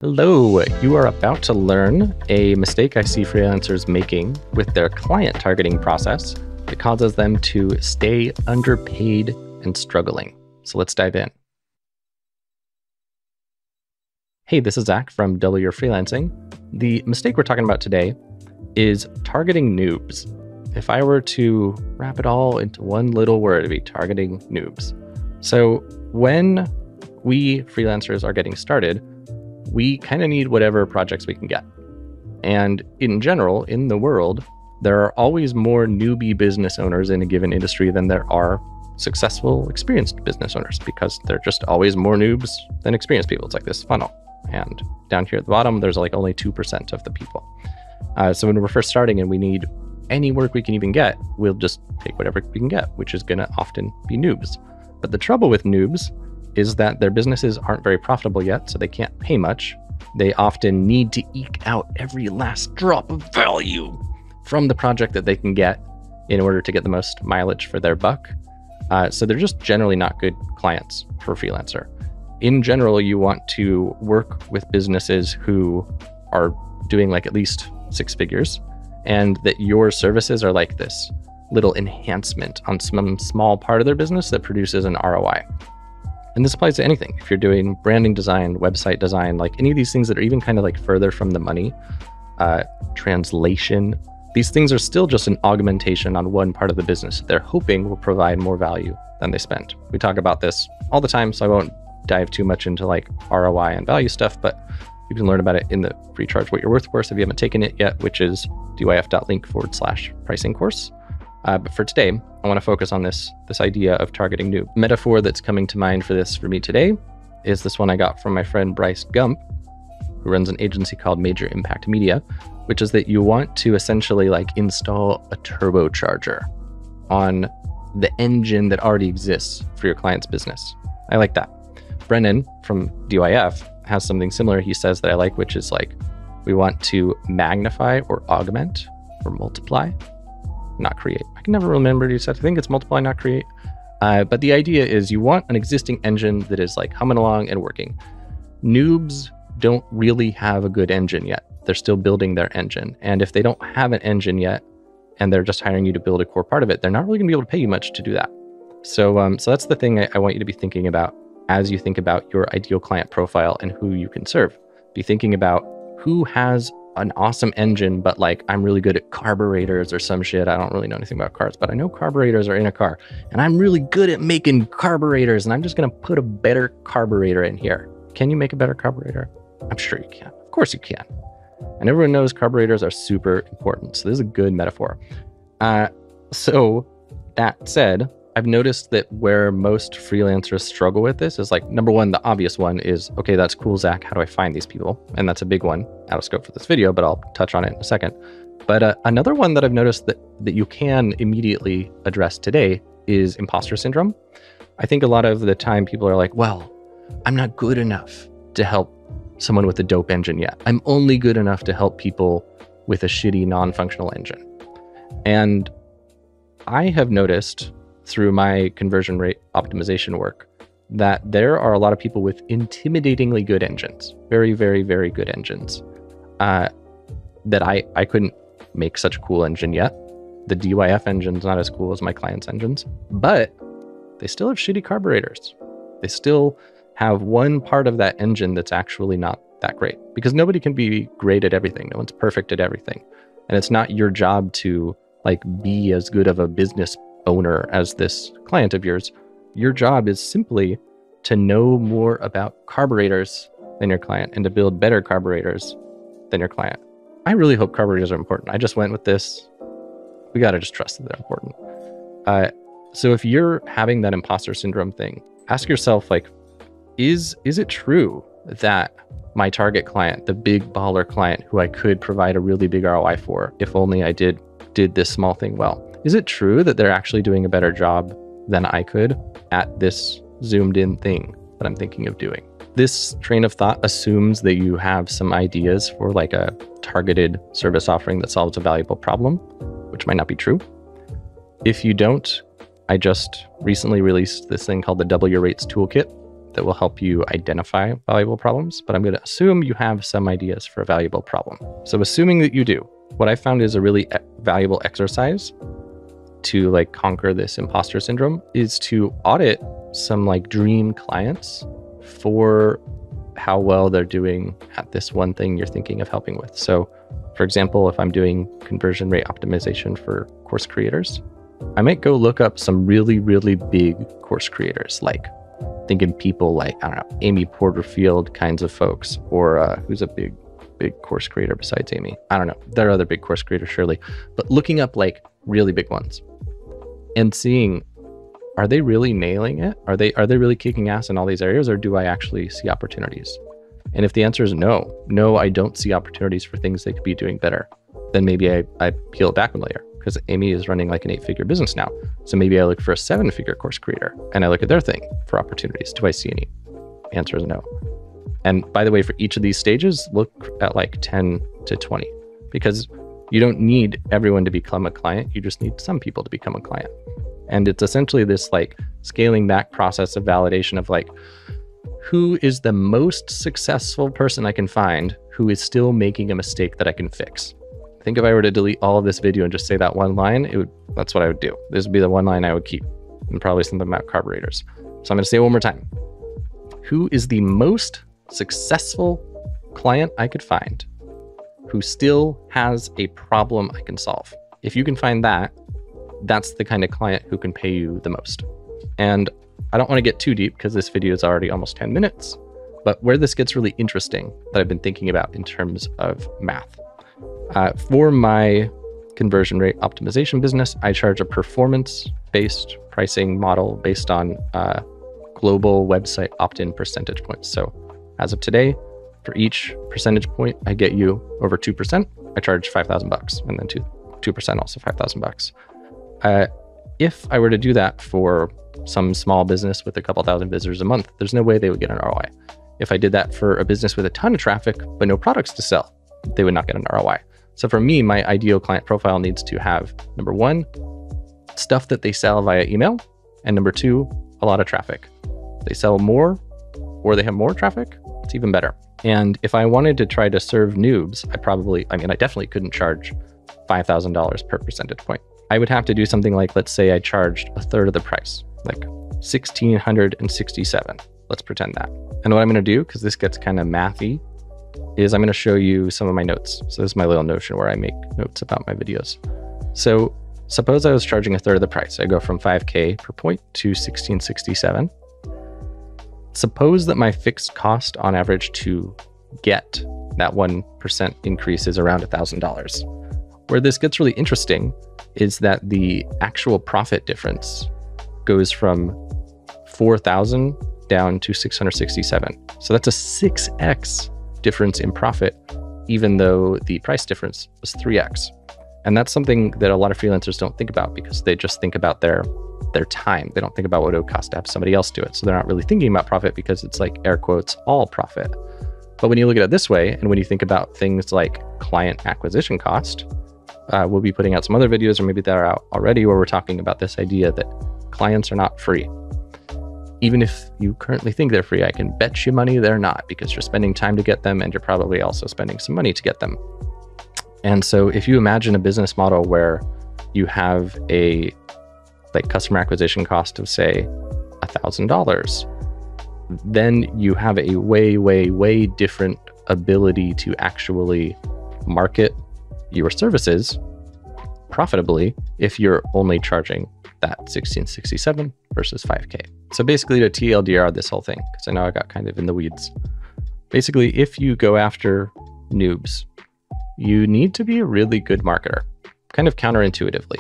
Hello, you are about to learn a mistake I see freelancers making with their client targeting process that causes them to stay underpaid and struggling. So let's dive in. Hey, this is Zach from Double Your Freelancing. The mistake we're talking about today is targeting noobs. If I were to wrap it all into one little word, it'd be targeting noobs. So when we freelancers are getting started, we kind of need whatever projects we can get. And in general, in the world, there are always more newbie business owners in a given industry than there are successful, experienced business owners, because there are just always more noobs than experienced people. It's like this funnel. And down here at the bottom, there's like only 2% of the people. So when we're first starting and we need any work we can even get, we'll just take whatever we can get, which is going to often be noobs. But the trouble with noobs is that their businesses aren't very profitable yet, so they can't pay much. They often need to eke out every last drop of value from the project that they can get in order to get the most mileage for their buck. So they're just generally not good clients for a freelancer. In general, you want to work with businesses who are doing like at least 6 figures, and that your services are like this little enhancement on some small part of their business that produces an ROI. And this applies to anything. If you're doing branding design, website design, like any of these things that are even kind of like further from the money, translation, these things are still just an augmentation on one part of the business they're hoping will provide more value than they spend. We talk about this all the time, so I won't dive too much into like ROI and value stuff, but you can learn about it in the free Charge What You're Worth course if you haven't taken it yet, which is dyf.link/pricing course. But for today, I want to focus on this idea of targeting noob. Metaphor that's coming to mind for this for me today is this one I got from my friend Bryce Gump, who runs an agency called Major Impact Media, which is that you want to essentially like install a turbocharger on the engine that already exists for your client's business. I like that. Brennan from DYF has something similar he says that I like, which is like, we want to magnify or augment or multiply, not create. I can never remember what he said. I think it's multiply, not create. But the idea is you want an existing engine that is like humming along and working. Noobs don't really have a good engine yet. They're still building their engine. And if they don't have an engine yet, and they're just hiring you to build a core part of it, they're not really gonna be able to pay you much to do that. So that's the thing I want you to be thinking about as you think about your ideal client profile and who you can serve. Be thinking about who has an awesome engine, but like, I'm really good at carburetors or some shit. I don't really know anything about cars, but I know carburetors are in a car, and I'm really good at making carburetors, and I'm just gonna put a better carburetor in here. Can you make a better carburetor? I'm sure you can. Of course you can. And everyone knows carburetors are super important. So this is a good metaphor. So that said, I've noticed that where most freelancers struggle with this is like, number one, the obvious one is, okay, that's cool, Zach. How do I find these people? And that's a big one, out of scope for this video, but I'll touch on it in a second. But another one that I've noticed that you can immediately address today is imposter syndrome. I think a lot of the time people are like, well, I'm not good enough to help someone with a dope engine yet. I'm only good enough to help people with a shitty non-functional engine. And I have noticed through my conversion rate optimization work that there are a lot of people with intimidatingly good engines, very, very, very good engines, that I couldn't make such a cool engine yet. The DYF engine's not as cool as my client's engines, but they still have shitty carburetors. They still have one part of that engine that's actually not that great, because nobody can be great at everything. No one's perfect at everything. And it's not your job to like be as good of a business owner as this client of yours. Your job is simply to know more about carburetors than your client and to build better carburetors than your client. I really hope carburetors are important. I just went with this. We got to just trust that they're important. So if you're having that imposter syndrome thing, ask yourself, like, is it true that my target client, the big baller client who I could provide a really big ROI for, if only I did this small thing well, is it true that they're actually doing a better job than I could at this zoomed in thing that I'm thinking of doing? This train of thought assumes that you have some ideas for like a targeted service offering that solves a valuable problem, which might not be true. If you don't, I just recently released this thing called the Double Your Rates Toolkit, that will help you identify valuable problems, but I'm going to assume you have some ideas for a valuable problem. So assuming that you do, what I found is a really valuable exercise to like conquer this imposter syndrome is to audit some like dream clients for how well they're doing at this one thing you're thinking of helping with. So for example, if I'm doing conversion rate optimization for course creators, I might go look up some really, really big course creators, like thinking people like, I don't know, Amy Porterfield kinds of folks, or who's a big course creator besides Amy? I don't know. There are other big course creators, surely, but looking up like really big ones and seeing, are they really nailing it? Are they really kicking ass in all these areas, or do I actually see opportunities? And if the answer is no, I don't see opportunities for things they could be doing better, then maybe I peel it back a layer, because Amy is running like an 8-figure business now. So maybe I look for a 7-figure course creator and I look at their thing for opportunities. Do I see any? Answer is no. And by the way, for each of these stages, look at like 10 to 20, because you don't need everyone to become a client. You just need some people to become a client. And it's essentially this like scaling back process of validation of like, who is the most successful person I can find who is still making a mistake that I can fix? I think if I were to delete all of this video and just say that one line, that's what I would do. This would be the one line I would keep, and probably something about carburetors. So I'm going to say it one more time. Who is the most successful client I could find who still has a problem I can solve? If you can find that, that's the kind of client who can pay you the most. And I don't want to get too deep because this video is already almost 10 minutes, but where this gets really interesting that I've been thinking about in terms of math. For my conversion rate optimization business, I charge a performance-based pricing model based on global website opt-in percentage points. So as of today, for each percentage point I get you over 2%, I charge $5,000, and then 2% also $5,000. If I were to do that for some small business with a couple thousand visitors a month, there's no way they would get an ROI. If I did that for a business with a ton of traffic, but no products to sell, they would not get an ROI. So for me, my ideal client profile needs to have, number one, stuff that they sell via email, and number two, a lot of traffic. They sell more or they have more traffic, it's even better. And if I wanted to try to serve noobs, I definitely couldn't charge $5,000 per percentage point. I would have to do something like, let's say I charged a third of the price, like $1,667. Let's pretend that. And what I'm going to do, because this gets kind of mathy, is I'm going to show you some of my notes. So this is my little Notion where I make notes about my videos. So suppose I was charging a third of the price. I go from 5K per point to 1667. Suppose that my fixed cost on average to get that 1% increase is around $1,000. Where this gets really interesting is that the actual profit difference goes from 4,000 down to 667. So that's a 6x difference in profit, even though the price difference was 3x. And that's something that a lot of freelancers don't think about, because they just think about their time. They don't think about what it would cost to have somebody else do it. So they're not really thinking about profit, because it's like air quotes, all profit. But when you look at it this way, and when you think about things like client acquisition cost, we'll be putting out some other videos, or maybe they're out already, where we're talking about this idea that clients are not free. Even if you currently think they're free, I can bet you money they're not, because you're spending time to get them, and you're probably also spending some money to get them. And so if you imagine a business model where you have a customer acquisition cost of say $1,000, then you have a way, way, way different ability to actually market your services profitably if you're only charging that 1667 versus 5K. So basically, to TLDR this whole thing, because I know I got kind of in the weeds. Basically, if you go after noobs, you need to be a really good marketer, kind of counterintuitively.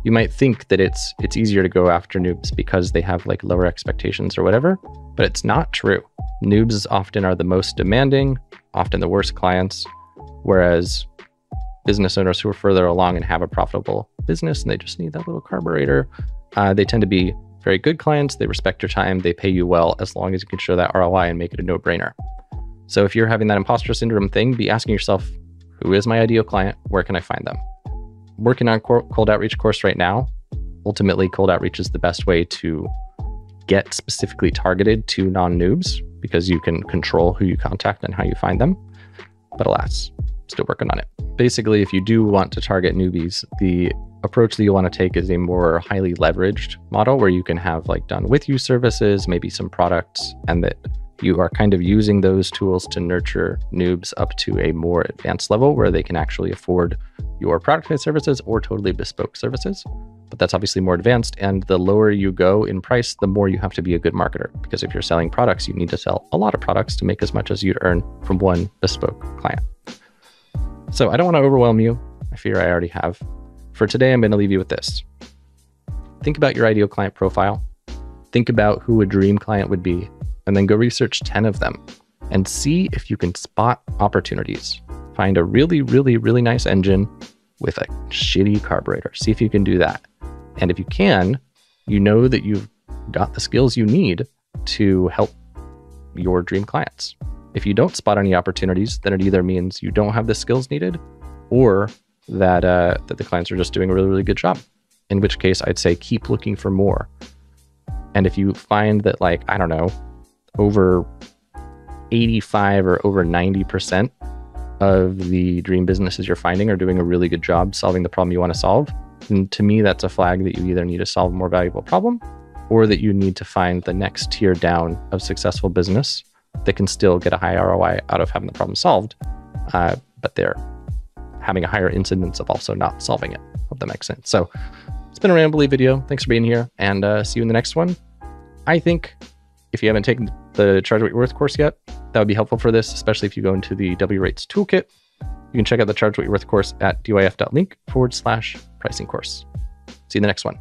You might think that it's easier to go after noobs because they have like lower expectations or whatever, but it's not true. Noobs often are the most demanding, often the worst clients, whereas business owners who are further along and have a profitable business and they just need that little carburetor, they tend to be very good clients. They respect your time. They pay you well as long as you can show that ROI and make it a no-brainer. So if you're having that imposter syndrome thing, be asking yourself, who is my ideal client? Where can I find them? Working on cold outreach course right now. Ultimately, cold outreach is the best way to get specifically targeted to non-noobs because you can control who you contact and how you find them. But alas, still working on it. Basically, if you do want to target newbies, the approach that you want to take is a more highly leveraged model where you can have like done with you services, maybe some products, and that you are kind of using those tools to nurture noobs up to a more advanced level where they can actually afford your product-based services or totally bespoke services. But that's obviously more advanced, and the lower you go in price, the more you have to be a good marketer. Because if you're selling products, you need to sell a lot of products to make as much as you'd earn from one bespoke client. So I don't want to overwhelm you. I fear I already have. For today, I'm going to leave you with this. Think about your ideal client profile. Think about who a dream client would be, and then go research 10 of them and see if you can spot opportunities. Find a really, really, really nice engine with a shitty carburetor. See if you can do that. And if you can, you know that you've got the skills you need to help your dream clients. If you don't spot any opportunities, then it either means you don't have the skills needed or that the clients are just doing a really, really good job. In which case, I'd say keep looking for more. And if you find that, like, I don't know, over 85 or over 90% of the dream businesses you're finding are doing a really good job solving the problem you want to solve, and to me, that's a flag that you either need to solve a more valuable problem or that you need to find the next tier down of successful business that can still get a high ROI out of having the problem solved, but they're having a higher incidence of also not solving it. Hope that makes sense. So it's been a rambly video. Thanks for being here, and see you in the next one. I think if you haven't taken the Charge What You're Worth course yet, that would be helpful for this, especially if you go into the W Rates Toolkit. You can check out the Charge What You're Worth course at dyf.link/pricing course. See you in the next one.